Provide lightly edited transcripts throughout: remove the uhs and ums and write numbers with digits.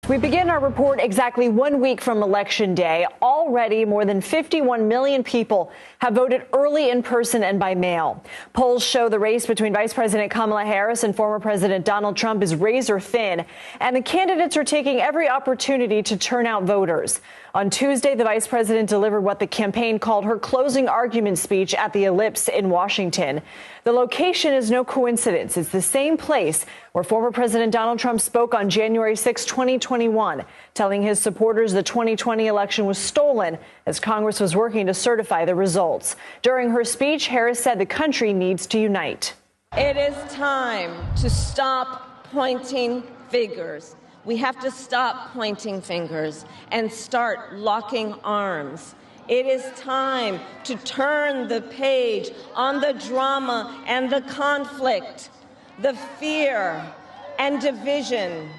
We begin our report exactly 1 week from Election Day. Already, more than 51 million people have voted early in person and by mail. Polls show the race between Vice President Kamala Harris and former President Donald Trump is razor thin, and the candidates are taking every opportunity to turn out voters. On Tuesday, the vice president delivered what the campaign called her closing argument speech at the Ellipse in Washington. The location is no coincidence. It's the same place where former President Donald Trump spoke on January 6, 2021, telling his supporters the 2020 election was stolen as Congress was working to certify the results. During her speech, Harris said the country needs to unite. It is time to stop pointing fingers. We have to stop pointing fingers and start locking arms. It is time to turn the page on the drama and the conflict, the fear and division.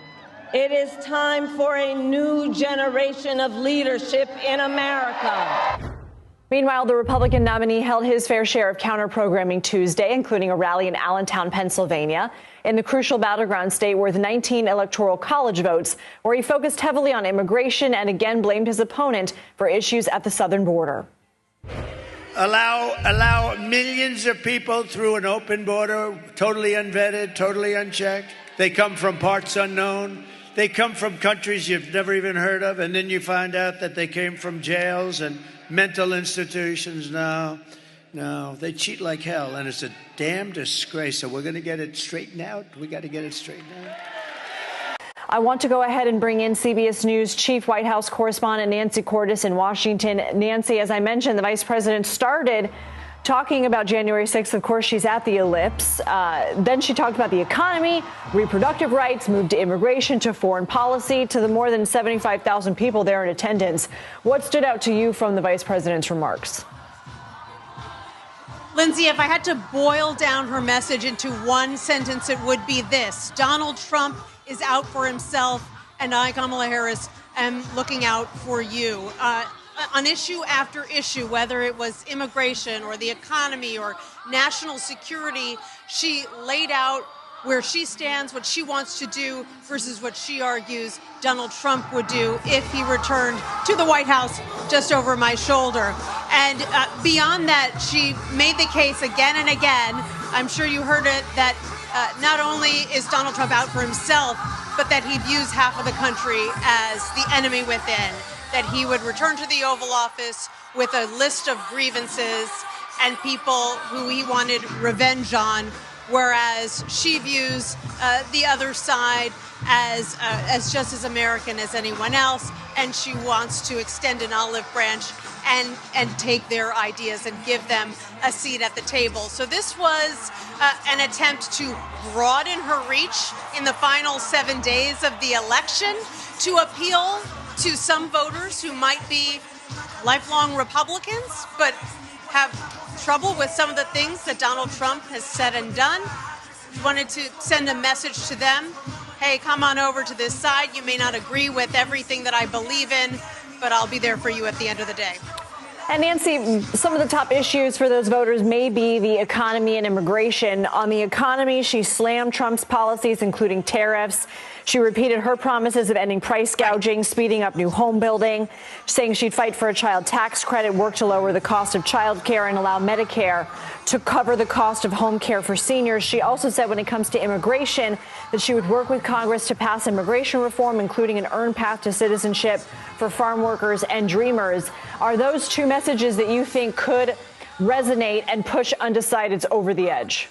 It is time for a new generation of leadership in America. Meanwhile, the Republican nominee held his fair share of counter-programming Tuesday, including a rally in Allentown, Pennsylvania, in the crucial battleground state worth 19 electoral college votes, where he focused heavily on immigration and again blamed his opponent for issues at the southern border. Allow millions of people through an open border, totally unvetted, totally unchecked. They come from parts unknown. They come from countries you've never even heard of, and then you find out that they came from jails and mental institutions. No, they cheat like hell, and it's a damn disgrace. So we're going to get it straightened out. We got to get it straightened out. I want to go ahead and bring in CBS News Chief White House correspondent Nancy Cordes in Washington. Nancy, as I mentioned, the vice president started talking about January 6th. Of course, she's at the Ellipse. Then she talked about the economy, reproductive rights, moved to immigration, to foreign policy, to the more than 75,000 people there in attendance. What stood out to you from the vice president's remarks? Lindsay, if I had to boil down her message into one sentence, it would be this: Donald Trump is out for himself, and I, Kamala Harris, am looking out for you. On issue after issue, whether it was immigration or the economy or national security, she laid out where she stands, what she wants to do versus what she argues Donald Trump would do if he returned to the White House just over my shoulder. And beyond that, she made the case again and again, I'm sure you heard it, that not only is Donald Trump out for himself, but that he views half of the country as the enemy within, that he would return to the Oval Office with a list of grievances and people who he wanted revenge on, whereas she views the other side as just as American as anyone else, and she wants to extend an olive branch and take their ideas and give them a seat at the table. So this was an attempt to broaden her reach in the final 7 days of the election to appeal to some voters who might be lifelong Republicans but have trouble with some of the things that Donald Trump has said and done. Wanted to send a message to them. Hey, come on over to this side. You may not agree with everything that I believe in, but I'll be there for you at the end of the day. And Nancy, some of the top issues for those voters may be the economy and immigration. On the economy, she slammed Trump's policies, including tariffs. She repeated her promises of ending price gouging, speeding up new home building, saying she'd fight for a child tax credit, work to lower the cost of child care, and allow Medicare to cover the cost of home care for seniors. She also said when it comes to immigration that she would work with Congress to pass immigration reform, including an earned path to citizenship for farm workers and dreamers. Are those two messages that you think could resonate and push undecideds over the edge?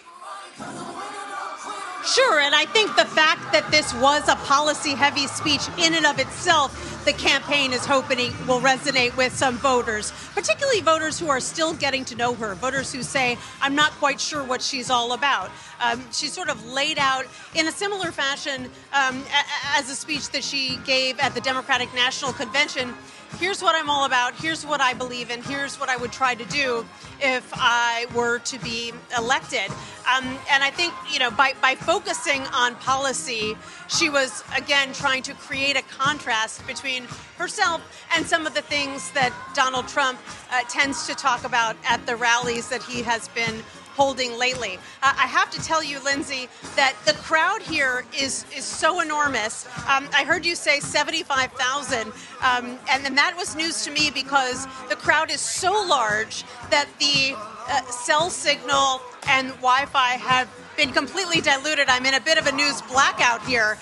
Sure, and I think the fact that this was a policy-heavy speech in and of itself, the campaign is hoping will resonate with some voters, particularly voters who are still getting to know her, voters who say, I'm not quite sure what she's all about. She sort of laid out in a similar fashion as a speech that she gave at the Democratic National Convention. Here's what I'm all about. Here's what I believe in. Here's what I would try to do if I were to be elected. And I think, by focusing on policy, she was, again, trying to create a contrast between herself and some of the things that Donald Trump tends to talk about at the rallies that he has been holding lately. I have to tell you, Lindsay, that the crowd here is so enormous. I heard you say 75,000, and that was news to me because the crowd is so large that the cell signal and Wi-Fi have been completely diluted. I'm in a bit of a news blackout here,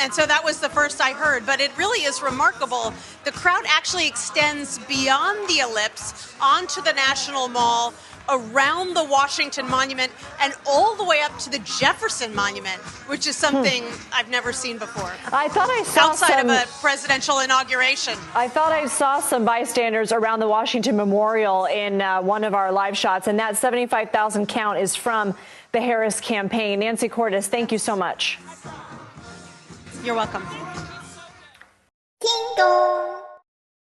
and so that was the first I heard. But it really is remarkable. The crowd actually extends beyond the ellipse onto the National Mall, around the Washington Monument, and all the way up to the Jefferson Monument, which is something I've never seen before. I thought I saw outside of a presidential inauguration. I thought I saw some bystanders around the Washington Memorial in one of our live shots, and that 75,000 count is from the Harris campaign. Nancy Cordes, thank you so much. You're welcome. Ding dong.